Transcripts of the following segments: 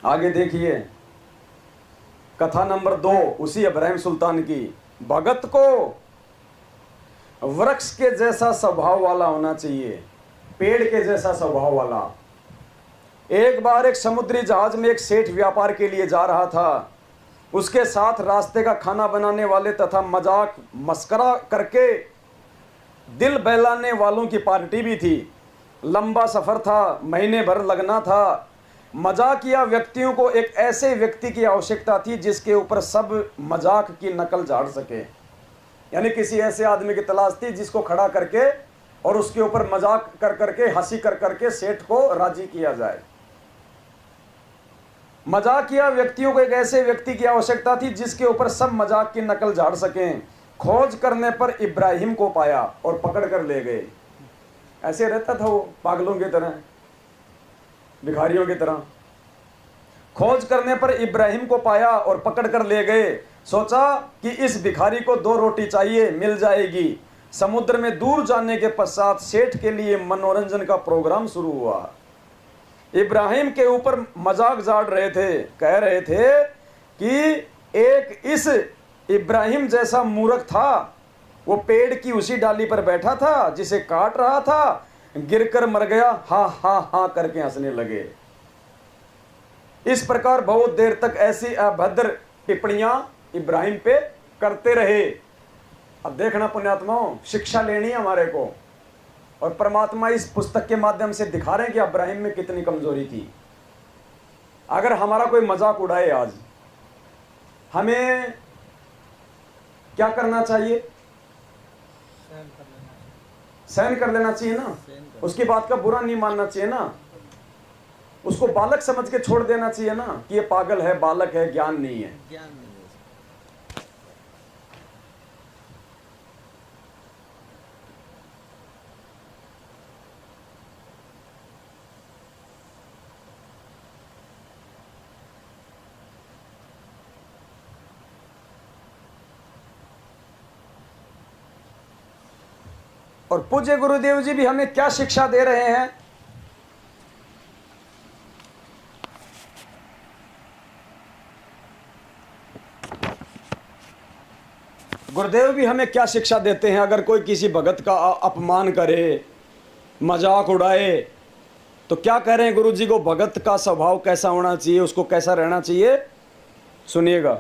आगे देखिए कथा नंबर 2 उसी इब्राहिम सुल्तान की। भगत को वृक्ष के जैसा स्वभाव वाला होना चाहिए, पेड़ के जैसा स्वभाव वाला। एक बार एक समुद्री जहाज में एक सेठ व्यापार के लिए जा रहा था। उसके साथ रास्ते का खाना बनाने वाले तथा मजाक मस्करा करके दिल बहलाने वालों की पार्टी भी थी। लंबा सफर था, महीने भर लगना था। मजाकिया व्यक्तियों को एक ऐसे व्यक्ति की आवश्यकता थी जिसके ऊपर सब मजाक की नकल झाड़ सके। यानी किसी ऐसे आदमी की तलाश थी जिसको खड़ा करके और उसके ऊपर मजाक कर करके, हंसी कर करके सेठ को राजी किया जाए। मजाकिया व्यक्तियों को एक ऐसे व्यक्ति की आवश्यकता थी जिसके ऊपर सब मजाक की नकल झाड़ सकें। खोज करने पर इब्राहिम को पाया और पकड़ कर ले गए। ऐसे रहता था वो, पागलों की तरह, भिखारियों की तरह। खोज करने पर इब्राहिम को पाया और पकड़ कर ले गए। सोचा कि इस भिखारी को 2 रोटी चाहिए, मिल जाएगी। समुद्र में दूर जाने के पश्चात सेठ के लिए मनोरंजन का प्रोग्राम शुरू हुआ। इब्राहिम के ऊपर मजाक झाड़ रहे थे, कह रहे थे कि एक इस इब्राहिम जैसा मूर्ख था, वो पेड़ की उसी डाली पर बैठा था जिसे काट रहा था, गिरकर मर गया। हा हा हा करके हंसने लगे। इस प्रकार बहुत देर तक ऐसी अभद्र टिप्पणियां इब्राहिम पे करते रहे। अब देखना पुण्यात्माओं, शिक्षा लेनी है हमारे को, और परमात्मा इस पुस्तक के माध्यम से दिखा रहे हैं कि इब्राहिम में कितनी कमजोरी थी। अगर हमारा कोई मजाक उड़ाए आज, हमें क्या करना चाहिए? सहन कर लेना चाहिए ना। उसकी बात का बुरा नहीं मानना चाहिए ना। उसको बालक समझ के छोड़ देना चाहिए ना कि ये पागल है, बालक है, ज्ञान नहीं है। और पूज्य गुरुदेव जी भी हमें क्या शिक्षा दे रहे हैं? गुरुदेव भी हमें क्या शिक्षा देते हैं? अगर कोई किसी भगत का अपमान करे, मजाक उड़ाए, तो क्या कह रहे हैं गुरु जी को? भगत का स्वभाव कैसा होना चाहिए, उसको कैसा रहना चाहिए? सुनिएगा।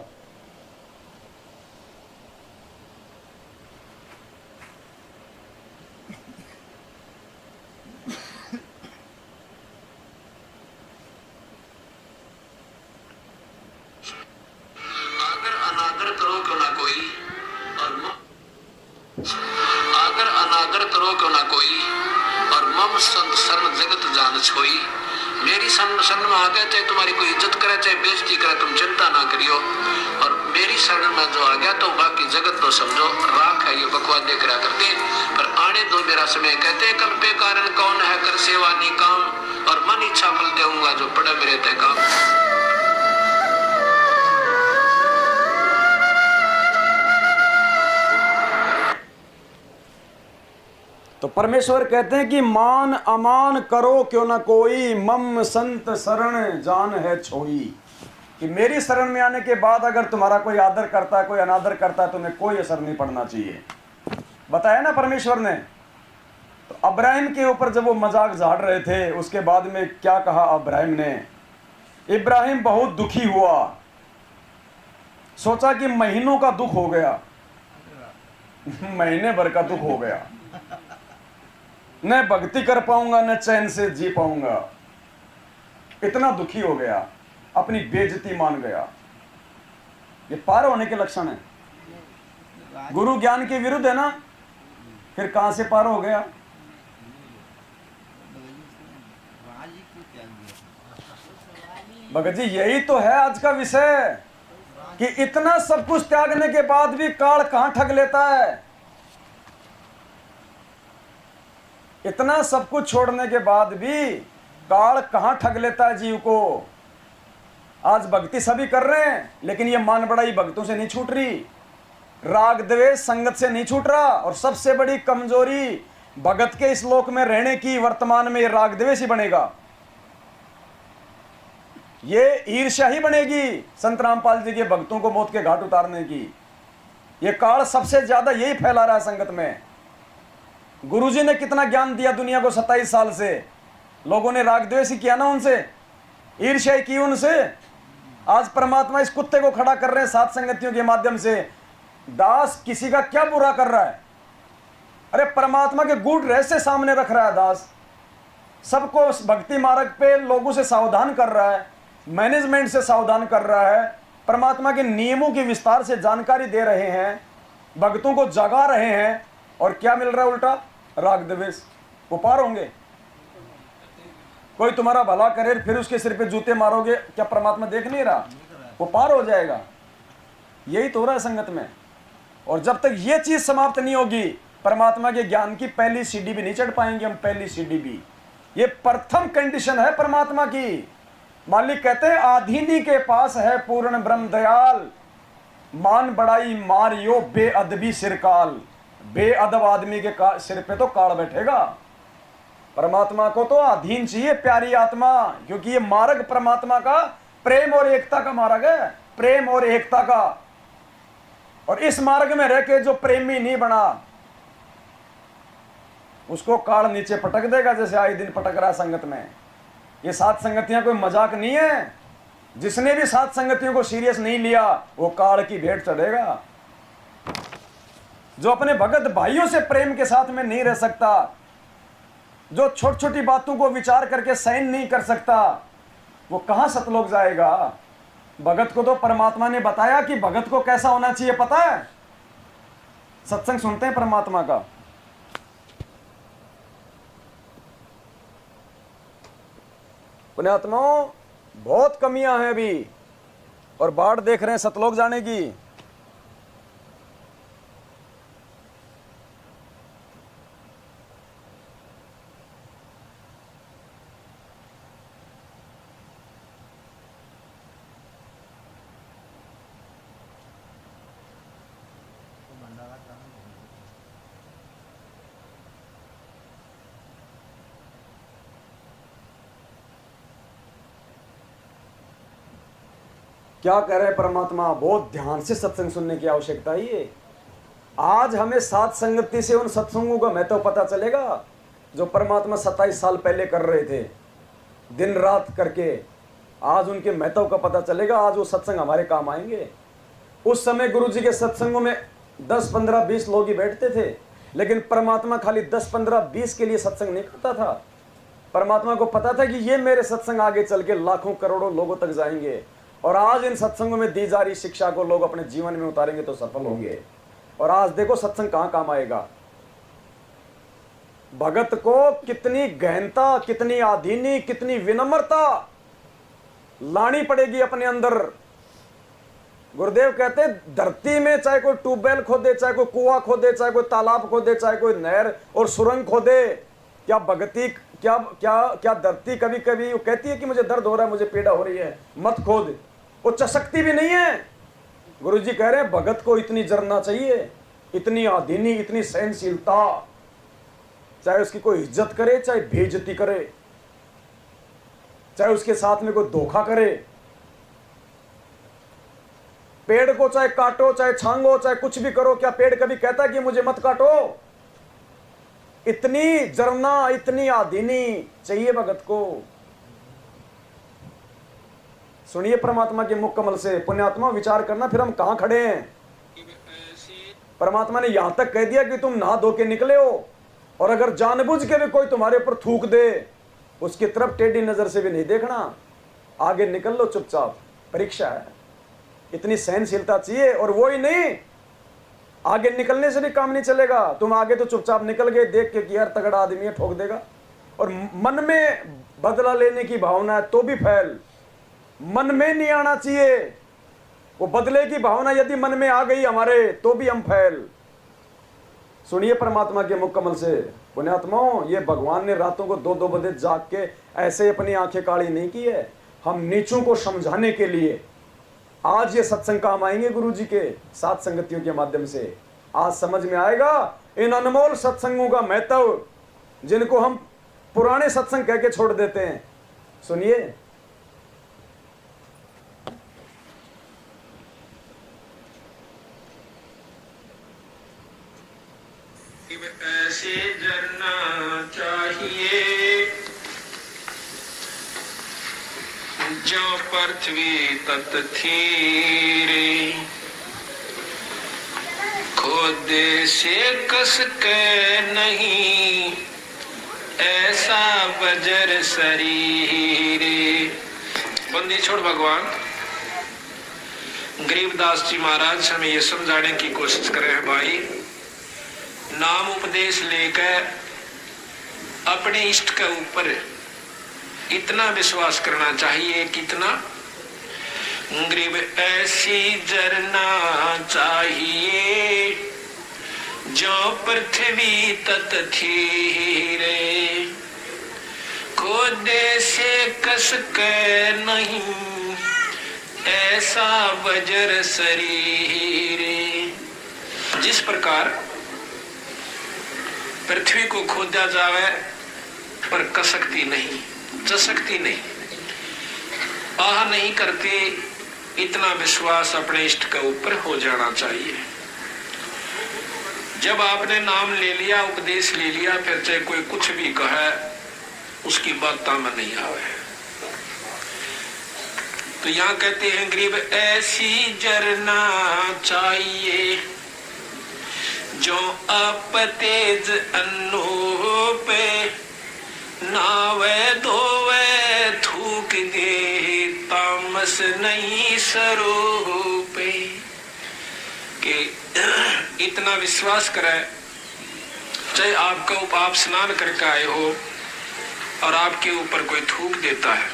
मेरी शरण में आ गए, चाहे तुम्हारी कोई इज्जत करे चाहे बेइज्जती करे, तुम चिंता ना करियो। और मेरी शरण में जो आ गया तो बाकी जगत तो समझो राख है, ये बकवास देख रहा करते। पर आने दो मेरा समय। कहते कल पे कारण कौन है, कर सेवा नी काम, और मन इच्छा फल देऊंगा जो पड़े मेरे ते काम। तो परमेश्वर कहते हैं कि मान अमान करो क्यों ना कोई, मम संत शरण जान है छोई। कि मेरी शरण में आने के बाद अगर तुम्हारा कोई आदर करता है, कोई अनादर करता है, तुम्हें कोई असर नहीं पड़ना चाहिए। बताया ना परमेश्वर ने। तो इब्राहिम के ऊपर जब वो मजाक झाड़ रहे थे, उसके बाद में क्या कहा इब्राहिम ने? इब्राहिम बहुत दुखी हुआ, सोचा कि महीनों का दुख हो गया, महीने भर का दुख हो गया, न भक्ति कर पाऊंगा न चैन से जी पाऊंगा। इतना दुखी हो गया, अपनी बेइज्जती मान गया। ये पार होने के लक्षण है। गुरु ज्ञान के विरुद्ध है ना, फिर कहां से पार हो गया? भगत जी यही तो है आज का विषय, कि इतना सब कुछ त्यागने के बाद भी काल कहां ठग लेता है। इतना सब कुछ छोड़ने के बाद भी काल कहां ठग लेता है जीव को। आज भक्ति सभी कर रहे हैं, लेकिन ये मान बड़ाई भक्तों से नहीं छूट रही, राग द्वेष संगत से नहीं छूट रहा। और सबसे बड़ी कमजोरी भगत के इस लोक में रहने की वर्तमान में ये राग द्वेष ही बनेगा। ये ईर्ष्या ही बनेगी संत रामपाल जी के भक्तों को मौत के घाट उतारने की। ये काल सबसे ज्यादा यही फैला रहा है संगत में। गुरुजी ने कितना ज्ञान दिया दुनिया को 27 साल से, लोगों ने राग द्वेष ही किया ना उनसे, ईर्ष्या की उनसे। आज परमात्मा इस कुत्ते को खड़ा कर रहे हैं सात संगतियों के माध्यम से। दास किसी का क्या बुरा कर रहा है? अरे परमात्मा के गूढ़ रहस्य सामने रख रहा है दास, सबको भक्ति मार्ग पे लोगों से सावधान कर रहा है, मैनेजमेंट से सावधान कर रहा है, परमात्मा के नियमों की विस्तार से जानकारी दे रहे हैं, भक्तों को जगा रहे हैं। और क्या मिल रहा है उल्टा? राग द्वेष। वो पार होंगे? कोई तुम्हारा भला करे फिर उसके सिर पे जूते मारोगे, क्या परमात्मा देख नहीं रहा? वो पार हो जाएगा। यही तो हो रहा है संगत में। और जब तक ये चीज समाप्त नहीं होगी, परमात्मा के ज्ञान की पहली सीढ़ी भी नहीं चढ़ पाएंगे हम। पहली सीढ़ी भी, ये प्रथम कंडीशन है परमात्मा की। मालिक कहते हैं आधीनी के पास है पूर्ण ब्रह्म दयाल, मान बड़ाई मारियो बेअदबी सिरकाल। बेअदब आदमी के सिर पे तो काल बैठेगा। परमात्मा को तो अधीन चाहिए प्यारी आत्मा, क्योंकि ये मार्ग परमात्मा का प्रेम और एकता का मार्ग है, प्रेम और एकता का। और इस मार्ग में रह के जो प्रेमी नहीं बना, उसको काल नीचे पटक देगा, जैसे आए दिन पटक रहा है संगत में। ये सात संगतियां कोई मजाक नहीं है। जिसने भी सात संगतियों को सीरियस नहीं लिया, वो काल की भेंट चढ़ेगा। जो अपने भगत भाइयों से प्रेम के साथ में नहीं रह सकता, जो छोटी छोटी बातों को विचार करके सहन नहीं कर सकता, वो कहां सतलोक जाएगा? भगत को तो परमात्मा ने बताया कि भगत को कैसा होना चाहिए, पता है? सत्संग सुनते हैं परमात्मा का। पुण्यात्माओं, बहुत कमियां हैं अभी, और बाढ़ देख रहे हैं सतलोक जाने की। क्या कह रहे परमात्मा? बहुत ध्यान से सत्संग सुनने की आवश्यकता है। ये आज हमें सात संगति से उन सत्संगों का महत्व पता चलेगा जो परमात्मा 27 साल पहले कर रहे थे, दिन रात करके। आज उनके महत्व का पता चलेगा। आज वो सत्संग हमारे काम आएंगे। उस समय गुरु जी के सत्संगों में 10, 15, 20 लोग ही बैठते थे, लेकिन परमात्मा खाली 10, 15, 20 के लिए सत्संग नहीं करता था। परमात्मा को पता था कि ये मेरे सत्संग आगे चल के लाखों करोड़ों लोगों तक जाएंगे। और आज इन सत्संगों में दी जा रही शिक्षा को लोग अपने जीवन में उतारेंगे तो सफल होंगे। और आज देखो सत्संग कहां काम आएगा। भगत को कितनी गहनता, कितनी आधीनी, कितनी विनम्रता लानी पड़ेगी अपने अंदर। गुरुदेव कहते धरती में चाहे कोई ट्यूबवेल खोदे, चाहे कोई कुआं खोदे, चाहे कोई तालाब खोदे, चाहे कोई नहर और सुरंग खोदे, क्या भगती, क्या क्या क्या धरती कभी कभी वो कहती है कि मुझे दर्द हो रहा है, मुझे पीड़ा हो रही है, मत खोद? वो चसकती भी नहीं है। गुरुजी कह रहे हैं भगत को इतनी जरना चाहिए, इतनी आधीनी, इतनी सहनशीलता, चाहे उसकी कोई इज्जत करे, चाहे बेइज्जती करे, चाहे उसके साथ में कोई धोखा करे। पेड़ को चाहे काटो, चाहे छांगो, चाहे कुछ भी करो, क्या पेड़ कभी कहता है कि मुझे मत काटो? इतनी जरना, इतनी आधीनी चाहिए भगत को। सुनिए परमात्मा के मुख कमल से। पुण्यात्मा विचार करना फिर हम कहां खड़े हैं। परमात्मा ने यहां तक कह दिया कि तुम नहा धो के निकले हो, और अगर जानबूझ के भी कोई तुम्हारे ऊपर थूक दे, उसकी तरफ टेढ़ी नजर से भी नहीं देखना, आगे निकल लो चुपचाप। परीक्षा है, इतनी सहनशीलता चाहिए। और वो ही नहीं, आगे निकलने से भी काम नहीं चलेगा। तुम आगे तो चुपचाप निकल गए, देख के कि यार तगड़ा आदमी है, ठोक देगा। और मन में बदला लेने की भावना है तो भी फैल, मन में नहीं आना चाहिए। वो बदले की भावना यदि मन में आ गई हमारे, तो भी हम फैल। सुनिए परमात्मा के मुख कमल से। पुण्यात्माओं, ये भगवान ने रातों को 2-2 बजे जाग के ऐसे अपनी आंखें काली नहीं की है। हम नीचों को समझाने के लिए आज ये सत्संग काम आएंगे गुरु जी के सात संगतियों के माध्यम से। आज समझ में आएगा इन अनमोल सत्संगों का महत्व, जिनको हम पुराने सत्संग कह के छोड़ देते हैं। सुनिए, जो पृथ्वी तत थीरे, खोदे से कस के नहीं ऐसा बजर शरीरे। बंदी छोड़ भगवान। गरीबदास जी महाराज हमें ये समझाने की कोशिश कर रहे हैं, भाई नाम उपदेश लेकर अपने इष्ट के ऊपर इतना विश्वास करना चाहिए, कितना गरीब ऐसी जरना चाहिए जो पृथ्वी तत थीरे, खोदे से कस के नहीं ऐसा बजर शरीरे। जिस प्रकार पृथ्वी को खोदा जावे पर कसकती नहीं, चसकती नहीं, आह नहीं करती, इतना विश्वास अपने इष्ट के ऊपर हो जाना चाहिए। जब आपने नाम ले लिया, उपदेश ले लिया, फिर चाहे कोई कुछ भी कहे उसकी बात में नहीं आवे। तो यहाँ कहते हैं गरीब ऐसी जरना चाहिए जो आप तेज अन्नों पे नावे धोवे थूक दे, तामस नहीं सरो पे। कि इतना विश्वास करे, चाहे आपका आप स्नान करके आए हो और आपके ऊपर कोई थूक देता है,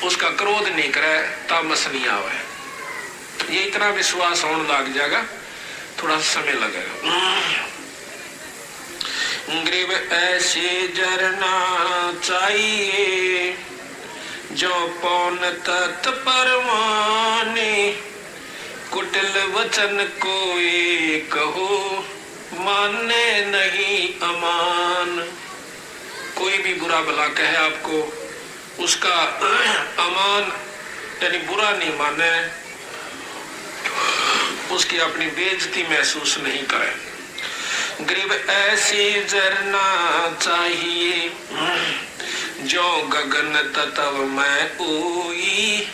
उसका क्रोध नहीं करे, तामस नहीं आवे। ये इतना विश्वास होने लग जाएगा, थोड़ा समय लगेगा। गरीब ऐसे जरना चाहिए जो पौन तत् परवाने, कुटिल वचन कोई कहो माने नहीं अमान। कोई भी बुरा भला कहे आपको, उसका अमान यानी बुरा नहीं माने, उसकी अपनी बेइज्जती महसूस नहीं करे। गरीब ऐसी जरना चाहिए जो गगन तत्व में ओई,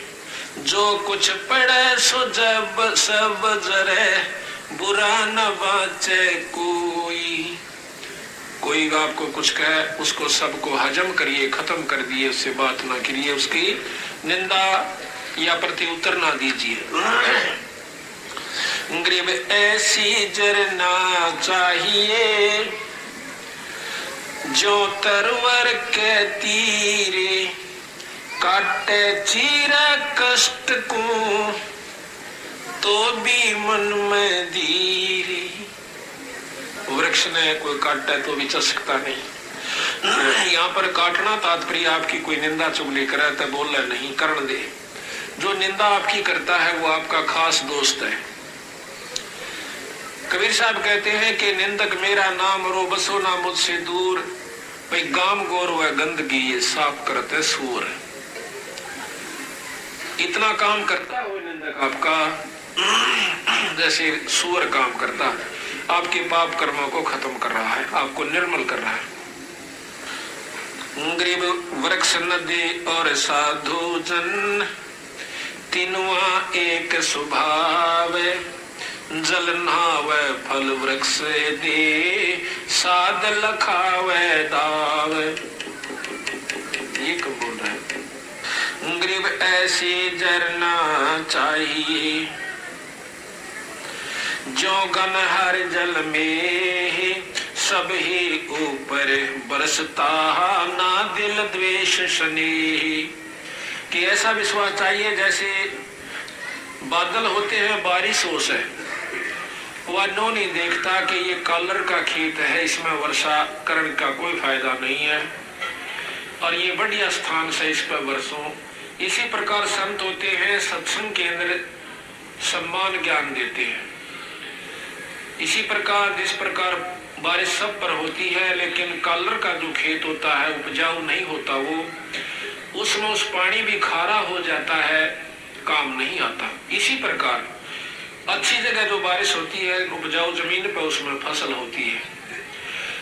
जो कुछ पड़े सो जब सब जरे, बुरा न बाचे कोई। कोई आपको कुछ कहे, उसको सबको हजम करिए, खत्म कर दिए, उससे बात ना करिए, उसकी निंदा या प्रति उत्तर ना दीजिए। गरीब ऐसी जरना चाहिए जो तरवर के तीरे, काटे चीरा कष्ट को तो भी मन में धीरे। वृक्ष ने कोई काटे तो भी चसकता नहीं। यहाँ पर काटना तात्पर्य आपकी कोई निंदा चुगली करे तो बोले नहीं, करण दे। जो निंदा आपकी करता है वो आपका खास दोस्त है। कबीर साहब कहते हैं कि निंदक मेरा नाम रो बसो ना मुझसे दूर, भाई गाम गोर व गंदगी ये साफ करते सूर। इतना काम करता है वो निंदक आपका जैसे सूर काम करता, आपके पाप कर्मों को खत्म कर रहा है, आपको निर्मल कर रहा है। गरीब वृक्ष नदी और साधु जन, तीनवा एक स्वभाव, जल नहावे फल वृक्ष दे, साध लखावे दाव। ये कब बोल रहे हैं? गरीब ऐसी जरना चाहिए जो गन हर जल में, सब ही ऊपर बरसता ना दिल द्वेष स्नेह। कि ऐसा विश्वास चाहिए जैसे बादल होते हैं, बारिश हो से वह नो नहीं देखता कि ये कलर का खेत है, इसमें वर्षा करने का कोई फायदा नहीं है और ये बढ़िया स्थान से इस पर बरसों। इसी प्रकार संत होते हैं, सत्संग के अंदर सम्मान ज्ञान देते हैं। इसी प्रकार जिस प्रकार बारिश सब पर होती है, लेकिन कलर का जो खेत होता है उपजाऊ नहीं होता, वो उसमें उस पानी भी खारा हो जाता है, काम नहीं आता। इसी प्रकार अच्छी जगह जो बारिश होती है, उपजाऊ जमीन पर उसमें फसल होती है।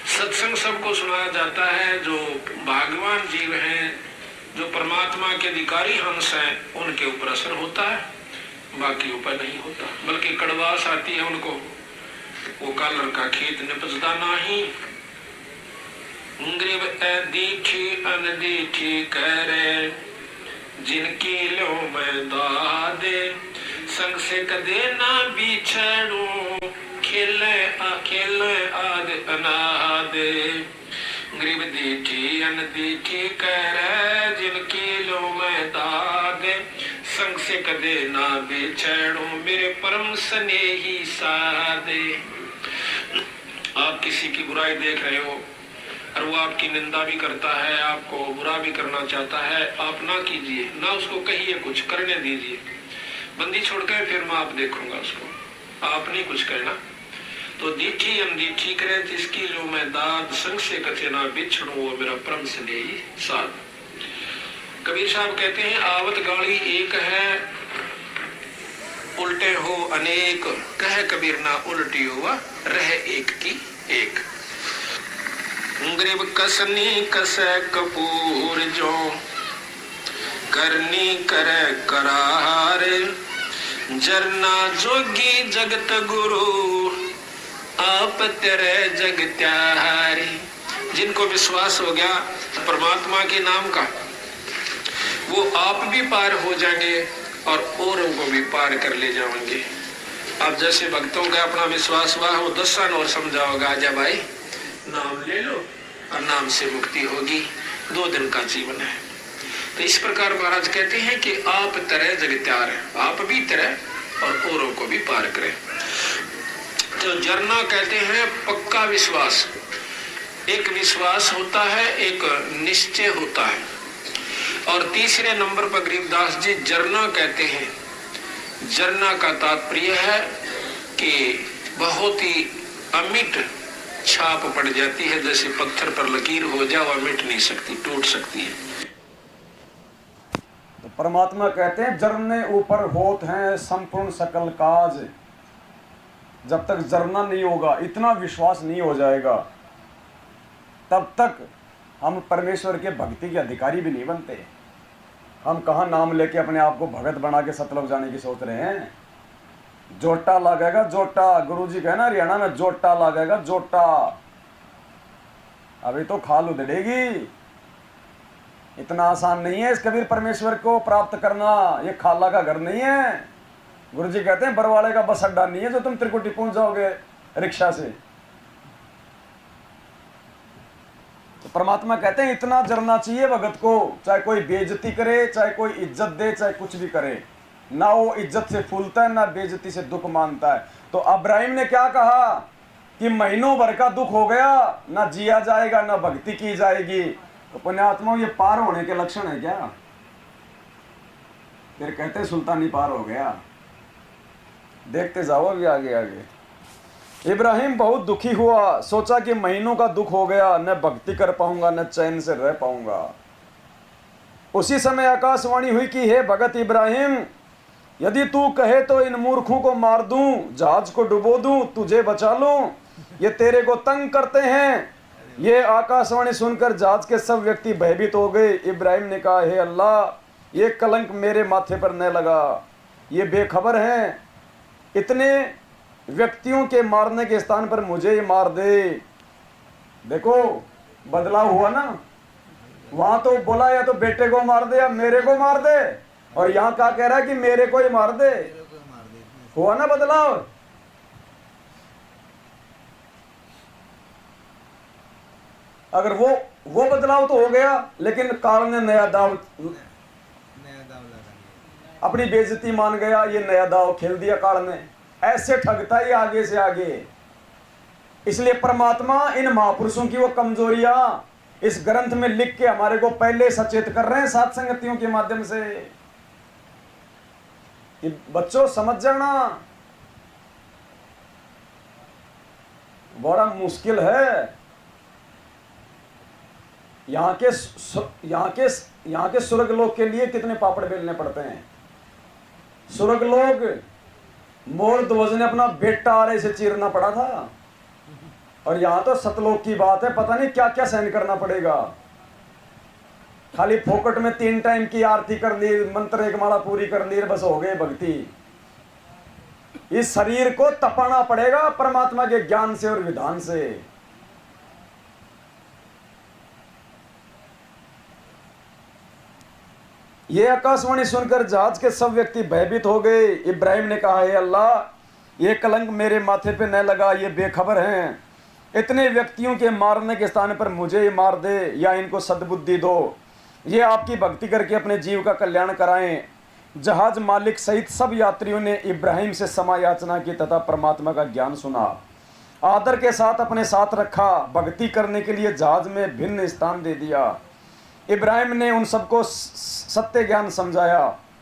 सत्संग सबको सुनाया जाता है, जो भाग्यवान जीव हैं जो परमात्मा के अधिकारी हंस हैं उनके ऊपर असर होता है, बाकी ऊपर नहीं होता। बल्कि कड़वास आती है उनको, वो कालर का खेत निपजता नहीं। ग्रीब दीठी अनदीठी करे, जिनकी लो मैं दादे, संग से कदे ना बिछड़ू, खेले आद अनादे। ग्रीब दीठी अनदीठी करे, जिनकी लो मैं दादे, संग से कदे ना बिछड़ू, मेरे परम स्नेही सादे। आप किसी की बुराई देख रहे हो और वो आपकी निंदा भी करता है, आपको बुरा भी करना चाहता है, आप ना कीजिए, ना उसको कहिए, कुछ करने दीजिए। बंदी छोड़ के फिर मैं आप देखूंगा उसको, आप नहीं कुछ कहना। तो दीठी अनदीठी करे, जिसकी लो मैं दाद, संग से कथे ना बिछड़ू, वो मेरा परम स्नेही साथ। कबीर साहब कहते हैं, आवत गाड़ी एक है, उल्टे हो अनेक, कह कबीर ना उल्टी हुआ, रह एक की एक। ग्रीब कसनी कसे कपूर जो, करनी करे करारे, जरना जोगी जगत गुरु, आप तेरे जग त्यारे। जिनको विश्वास हो गया परमात्मा के नाम का, वो आप भी पार हो जाएंगे और औरों को भी पार कर ले जाएंगे। अब जैसे भक्तों का अपना विश्वास हुआ, वो 10 और समझाओगा, आजा भाई नाम ले लो और नाम से मुक्ति होगी, 2 दिन का जीवन है। तो इस प्रकार महाराज कहते हैं कि आप तरह जगत्यार है, आप भी तरह और औरों को भी पार करें। तो जरना कहते हैं पक्का विश्वास। एक विश्वास होता है, एक निश्चय होता है। और तीसरे नंबर पर गरीबदास जी जरना कहते हैं। जरना का तात्पर्य है कि बहुत ही अमिट छाप पड़ जाती है, जैसे पत्थर पर लकीर हो जाए, वह मिट नहीं सकती, टूट सकती है। तो परमात्मा कहते हैं जरने ऊपर होत हैं संपूर्ण सकल काज। जब तक जरना नहीं होगा, इतना विश्वास नहीं हो जाएगा, तब तक हम परमेश्वर के भक्ति के अधिकारी भी नहीं बनते। हम कहाँ नाम लेके अपने आप को भगत बना के सतलोक जाने की सोच रहे हैं। जोटा लगेगा जोटा, गुरुजी कहना हरियाणा में जोटा लगेगा जोटा, अभी तो खाल उधड़ेगी। इतना आसान नहीं है इस कबीर परमेश्वर को प्राप्त करना, ये खाला का घर नहीं है। गुरुजी कहते हैं बरवाड़े का बस अड्डा नहीं है जो तुम त्रिकुटी पहुंच जाओगे रिक्शा से। तो परमात्मा कहते हैं इतना जरना चाहिए भगत को, चाहे कोई बेइज्जती करे, चाहे कोई इज्जत दे, चाहे कुछ भी करे, ना वो इज्जत से फूलता है, ना बेइज्जती से दुख मानता है। तो अब्राहिम ने क्या कहा कि महीनों भर का दुख हो गया, ना जिया जाएगा, ना भक्ति की जाएगी। तो पुण्यात्माओं, ये पार होने के लक्षण है क्या? फिर कहते सुल्तानी पार हो गया। देखते जाओ अभी आगे आगे। इब्राहिम बहुत दुखी हुआ, सोचा कि महीनों का दुख हो गया, न भक्ति कर पाऊंगा, न चैन से रह पाऊंगा। उसी समय आकाशवाणी हुई कि हे भगत इब्राहिम, यदि तू कहे तो इन मूर्खों को मार दूं, जहाज को डुबो दूं, तुझे बचा लूं, ये तेरे को तंग करते हैं। ये आकाशवाणी सुनकर जहाज के सब व्यक्ति भयभीत हो गए। इब्राहिम ने कहा, हे अल्लाह, ये कलंक मेरे माथे पर न लगा, ये बेखबर हैं, इतने व्यक्तियों के मारने के स्थान पर मुझे ही मार दे। देखो बदलाव हुआ ना, वहां तो बोला या तो बेटे को मार दे या मेरे को मार दे, और यहाँ क्या कह रहा है कि मेरे को ही मार दे। हुआ ना बदलाव। अगर वो बदलाव तो हो गया, लेकिन काल ने नया दाव अपनी बेइज्जती मान गया, ये नया दाव खेल दिया काल ने। ऐसे ठगता ही आगे से आगे। इसलिए परमात्मा इन महापुरुषों की वो कमजोरियां इस ग्रंथ में लिख के हमारे को पहले सचेत कर रहे हैं साध संगतियों के माध्यम से कि बच्चों समझ जाना, बड़ा मुश्किल है। यहाँ के स्वर्ग लोग के लिए कितने पापड़ बेलने पड़ते हैं। स्वर्ग लोग मोर ध्वज ने अपना बेटा आरे से चीरना पड़ा था, और यहाँ तो सतलोक की बात है, पता नहीं क्या क्या सहन करना पड़ेगा। खाली फोकट में 3 टाइम की आरती कर ली, मंत्र एक माला पूरी कर ली, बस हो गए भक्ति। इस शरीर को तपाना पड़ेगा परमात्मा के ज्ञान से और विधान से। ये आकाशवाणी सुनकर जहाज के सब व्यक्ति भयभीत हो गए। इब्राहिम ने कहा, हे अल्लाह, ये कलंक मेरे माथे पे न लगा, ये बेखबर हैं। इतने व्यक्तियों के मारने के स्थान पर मुझे ही मार दे या इनको सद्बुद्धि दो। ये आपकी भक्ति करके अपने जीव का कल्याण कराएं। जहाज मालिक सहित सब यात्रियों ने इब्राहिम से क्षमा याचना की तथा परमात्मा का ज्ञान सुना, आदर के साथ अपने साथ रखा, भक्ति करने के लिए जहाज में भिन्न स्थान दे दिया। इब्राहिम ने उन सबको सत्य ज्ञान समझाया।